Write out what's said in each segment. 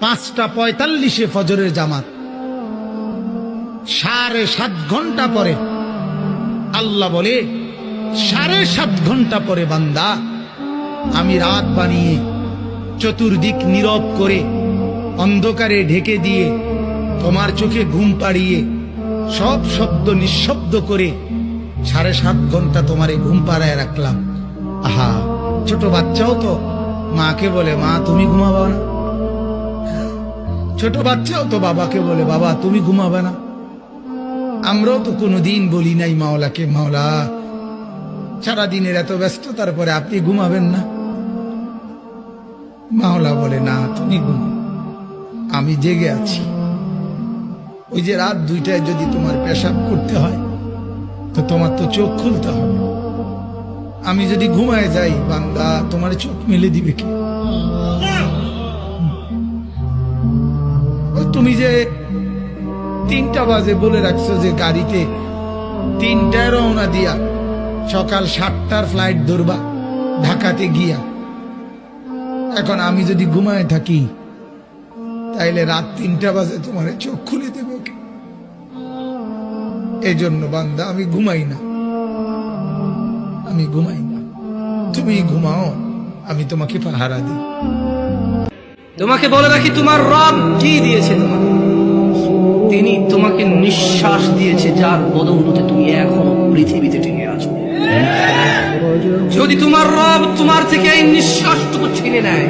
5:45 ফজরের জামাত, 7.5 ঘন্টা পরে আল্লাহ বলে 7.5 ঘন্টা পরে বান্দা আমি রাত বানিয়ে চতুর্দিক নীরব করে অন্ধকারে ঢেকে দিয়ে তোমার চোখে ঘুম পাড়িয়ে সব শব্দ নিঃশব্দ করে 7.5 ঘন্টা তোমারে ঘুম পাড়ায় রাখলাম। আহা, ছোট বাচ্চাও তো মাকে বলে মা তুমি ঘুমাবা না, ছোট বাচ্চাও তো বাবাকে বলে বাবা তুমি ঘুমাবে না। আমরাও তো কোনোদিন বলি নাই মাওলাকে মাওলা সারাদিনের এত ব্যস্ততার পরে আপনি ঘুমাবেন না। মাওলা বলে না তুমি ঘুমাও, আমি জেগে আছি। ওই যে রাত 2টায় যদি তোমার পেশাব করতে হয় তো তোমার তো চোখ খুলতে হবে। আমি যদি ঘুমায় যাই বান্দা তোমার চোখ মেলে দিবে কি? তুমি যে 3টা বাজে বলে রাখছো যে গাড়িতে 3টায় রওনা দিয়া সকাল 7টার ফ্লাইট ধরবা ঢাকাতে গিয়া, এখন আমি যদি ঘুমায় থাকি তাইলে রাত 3টা বাজে তোমার চোখ খুলে দেবে কি? এই জন্য বান্দা আমি ঘুমাই না, আমি ঘুমাই না, তুমি ঘুমাও, আমি তোমাকে পাহারা দিই। তোমাকে বলে রাখি তোমার রব কি দিয়েছে তোমাকে? তিনি তোমাকে নিঃশ্বাস দিয়েছে, যার বদৌলতে তুমি এখনো পৃথিবীতে টিকে আছো। যদি তোমার রব তোমার থেকে এই নিঃশ্বাসটুকু ছিনে নেয়,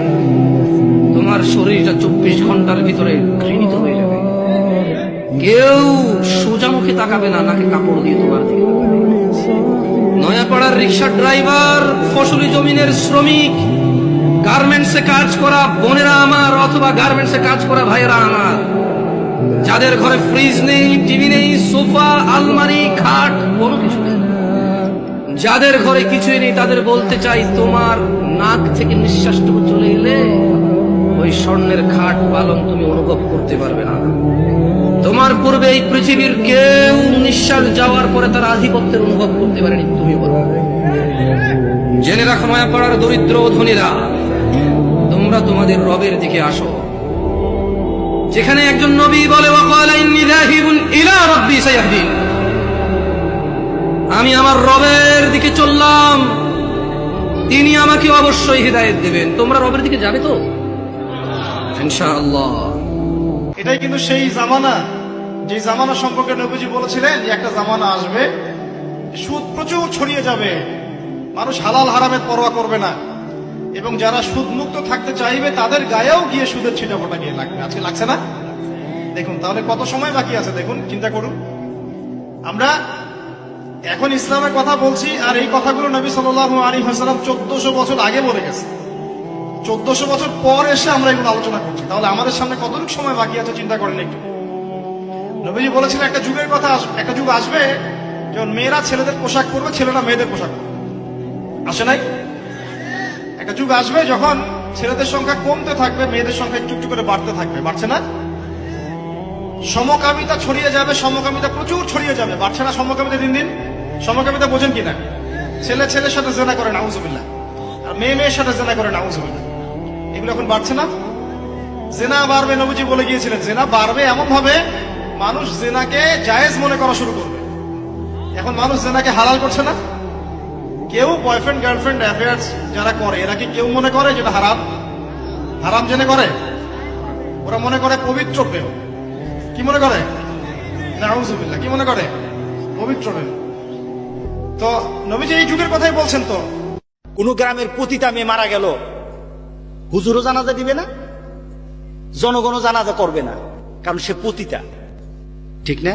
তোমার শরীরটা 24 ঘন্টার ভিতরে ঘৃণিত হয়ে যাবে। কেউ সোজা মুখে তাকাবে না, নাকি কাপড় দিয়ে তোমার দিকে তাকাবে। নয়াপাড়ার রিক্সা ড্রাইভার, ফসলি জমিনের শ্রমিক, গার্মেন্টসে কাজ করা বোনেরা আমার, অথবা গার্মেন্টসে কাজ করা ভাইয়েরা আমার, যাদের ঘরে ফ্রিজ নেই, টিভি নেই, সোফা, আলমারি, খাট, কোনো কিছু নেই, যাদের ঘরে কিছুই নেই, তাদের বলতে চাই তোমার নাক থেকে নিঃশ্বাসটুকু চলে এলে ওই স্বর্ণের খাট পালং তুমি অনুভব করতে পারবে না। তোমার পূর্বে এই পৃথিবীর কেউ নিঃশ্বাস যাওয়ার পরে তার আধিপত্যের অনুভব করতে পারেনি, তুমি পারবে। জেনে রাখো নয়াপাড়ার দরিদ্র ধনীরা, তোমরা তোমাদের রবের দিকে আসো, যেখানে একজন নবী বলে ওয়াকালা ইন্নী যাহিবুন ইলা রাব্বি সায়াহদিন, আমি আমার রবের দিকে চললাম, তিনি আমাকে অবশ্যই হিদায়াত দেবেন। তোমরা রবের দিকে যাবে তো ইনশাআল্লাহ। এটাই কিন্তু সেই জামানা, যে জামানা সম্পর্কে নবীজি বলেছিলেন যে একটা জামানা আসবে, সুদ প্রচুর ছড়িয়ে যাবে, মানুষ হালাল হারামের পরোয়া করবে না, এবং যারা সুদ মুক্ত থাকতে চাইবে তাদের গায়েও গিয়ে সুদের ছিটাফোঁটা গিয়ে লাগবে। আজকে লাগছে না? দেখুন তাহলে কত সময় বাকি আছে, দেখুন চিন্তা করুন। আমরা এখন ইসলামের কথা বলছি, আর এই কথাগুলো নবী সাল্লাল্লাহু আলাইহি ওয়াসাল্লাম 1400 বছর আগে বলে গেছে। 1400 বছর পর এসে আমরা এগুলো আলোচনা করছি, তাহলে আমাদের সামনে কতটুকু সময় বাকি আছে চিন্তা করেন একটু। নবীজি বলেছিলেন একটা যুগের কথা, একটা যুগ আসবে যখন মেয়েরা ছেলেদের পোশাক পরবে, ছেলেরা মেয়েদের পোশাক পরবে। আসে নাই? একটা যুগ আসবে যখন ছেলেদের সংখ্যা কমতে থাকবে, মেয়েদের সংখ্যা একটু একটু করে বাড়তে থাকবে। বাড়ছে না? সমকামিতা ছড়িয়ে যাবে, সমকামিতা প্রচুর ছড়িয়ে যাবে। বাড়ছে না সমকামিতা দিন দিন? সমকামিতা বোঝেন কিনা? ছেলে ছেলের সাথে জেনা করে নাউজুবিল্লাহ, আর মেয়ে মেয়ের সাথে জেনা করে নাউজুবিল্লাহ। এগুলো এখন বাড়ছে না? জেনা বাড়বে, নবীজি বলে গিয়েছিলেন জেনা বাড়বে এমন ভাবে মানুষ জেনাকে জায়েজ মনে করা শুরু করবে। এখন মানুষ জেনাকে হালাল করছে না। কেউ বয়ফ্রেন্ড গার্লফ্রেন্ড অ্যাফেয়ার্স যারা করে, এরা কি কেউ মনে করে যেটা হারাম? হারাম জেনে করে? ওরা মনে করে পবিত্র প্রেম। কি মনে করে? নাউজুবিল্লাহ। কি মনে করে? পবিত্র প্রেম। তো নবীজি এই যুগের কথাই বলছেন। তো কোন গ্রামের পতিতা মেয়ে মারা গেল, হুজুরও জানাজা দিবে না, জনগণও জানাজা করবে না, কারণ সে পতিতা, ঠিক না?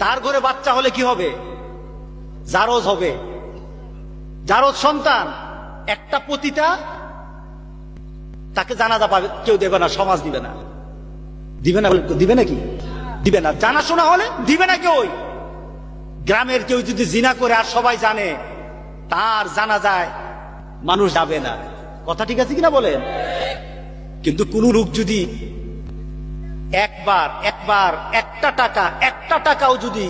তার ঘরে বাচ্চা হলে কি হবে? জারজ হবে, জারজ সন্তান। একটা পতিতা, তাকে জানাজা পাবে কেউ দেবে না, সমাজ দিবে না। দিবে না? দিবে নাকি? দিবে না। জানাশোনা হলে দিবে না কেউ। গ্রামের কেউ যদি জিনা করে আর সবাই জানে, তার জানাজায় মানুষ যাবে না। কথা ঠিক আছে কিনা বলেন? কিন্তু কোন লোক যদি একবার একটা টাকাও যদি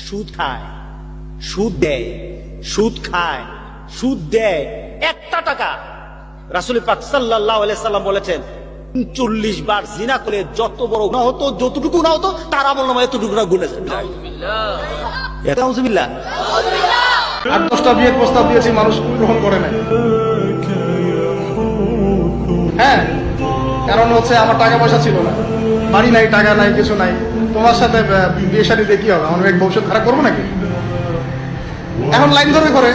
সুদ খায়, সুদ দেয়, সুদ খায়, সুদ দেয়, একটা টাকা, রাসূল পাক সাল্লাল্লাহু আলাইহি সাল্লাম বলেছেন 40 বার জিনা করে যত বড় গুনাহ হতো, যতটুকু না হতো তার আমল নামায় এতটুকু না গুণে যায়। এটা আউযুবিল্লাহ। 8-10টা বিয়ের প্রস্তাব দিয়েছি, মানুষ গ্রহণ করে নাই। হ্যাঁ, কারণ হচ্ছে আমার টাকা পয়সা ছিল না, বাড়ি নাই, টাকা নাই, কিছু নাই। তোমার সাথে বিয়ে শাদী দিয়ে কি হবে? আমার মেয়ের ভবিষ্যৎ খারাপ করবো নাকি? এখন লাইন ধরে করে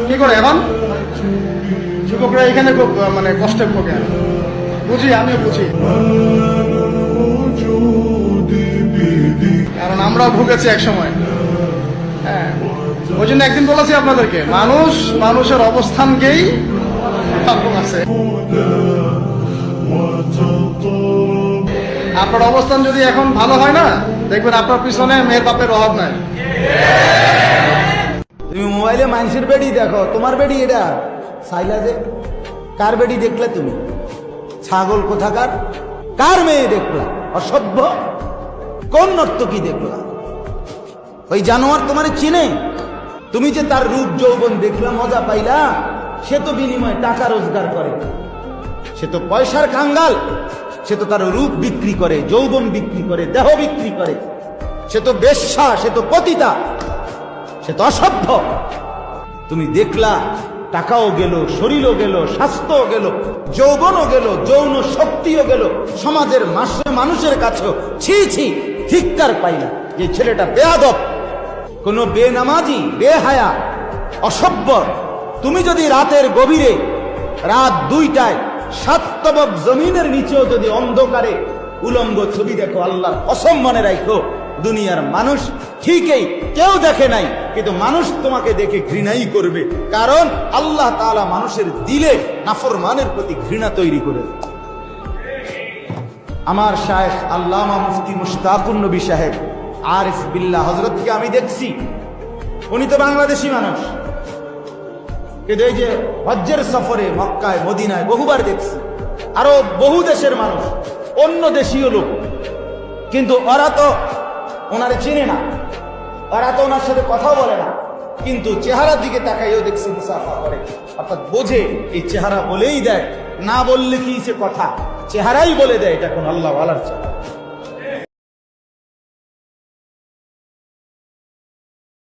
কি করে? এখন যুবকরা এখানে খুব মানে কষ্টে ভোগে। বুঝি, আমিও বুঝি, কারণ আমরাও ভুগেছি এক সময়। হ্যাঁ, ওই জন্য একদিন বলেছি আপনাদেরকে, মানুষের অবস্থানকেই আছে। আপনার অবস্থান যদি এখন ভালো হয় না, দেখবেন আপনার পিছনে মেয়ের বাপের অভাব নাই। তুমি মোবাইলে মানুষের বেডি দেখো, তোমার বেডি এটা সাইলা যে কার বেডি দেখলে তুমি? ছাগল কোথাকার, কার মেয়ে দেখলা? অসভ্য, কোন নর্তকী দেখলা? ওই জানোয়ার তোমার চিনে? তুমি যে তার রূপ যৌবন দেখলা, মজা পাইলা, সে তো বিনিময়ে টাকা রোজগার করে, সে তো পয়সার কাঙ্গাল, সে তো তার রূপ বিক্রি করে, যৌবন বিক্রি করে, দেহ বিক্রি করে, সে তো বেশ্যা, সে তো পতিতা, সে তো অসভ্য। তুমি দেখলা, টাকাও গেল, শরীরও গেল, স্বাস্থ্যও গেল, যৌবনও গেল, যৌন শক্তিও গেল, সমাজের মানুষের কাছেও ছি ছি ধিক্কার পাইলা যে ছেলেটা বেয়াদব, কোন বেনামাজি, বেহায়া, অসভ্য। তুমি যদি রাতের গভীরে, রাত 2টায় 7 তবক জমিনের নিচেও যদি অন্ধকারে উলঙ্গ ছবি দেখো, আল্লাহর কসম মনে রাখো, দুনিয়ার মানুষ ঠিকই কেউ দেখে নাই, কিন্তু মানুষ তোমাকে দেখে ঘৃণাই করবে, কারণ আল্লাহ তাআলা মানুষের দিলে নাফরমানের প্রতি ঘৃণা তৈরি করে। আমার শায়েখ আল্লামা মুফতি মুশতাকুন নবী সাহেব আরিফ বিল্লাহ হযরতকে আমি দেখছি, উনি তো বাংলাদেশি মানুষ, কিন্তু এই যে হজ্জের সফরে মক্কায় মদিনায় বহুবার দেখছি, আরো বহু দেশের মানুষ, অন্য দেশীয় লোক, কিন্তু ওরা তো ওনারে চিনে না, ওরা তো ওনার সাথে কথাও বলে না, কিন্তু চেহারার দিকে তাকাইও দেখছি মুসাফা করে, অর্থাৎ বোঝে এই চেহারা বলেই দেয়, না বললে কি সে কথা, চেহারাই বলে দেয় এটা কোন আল্লাহ ওয়ালার চেহারা।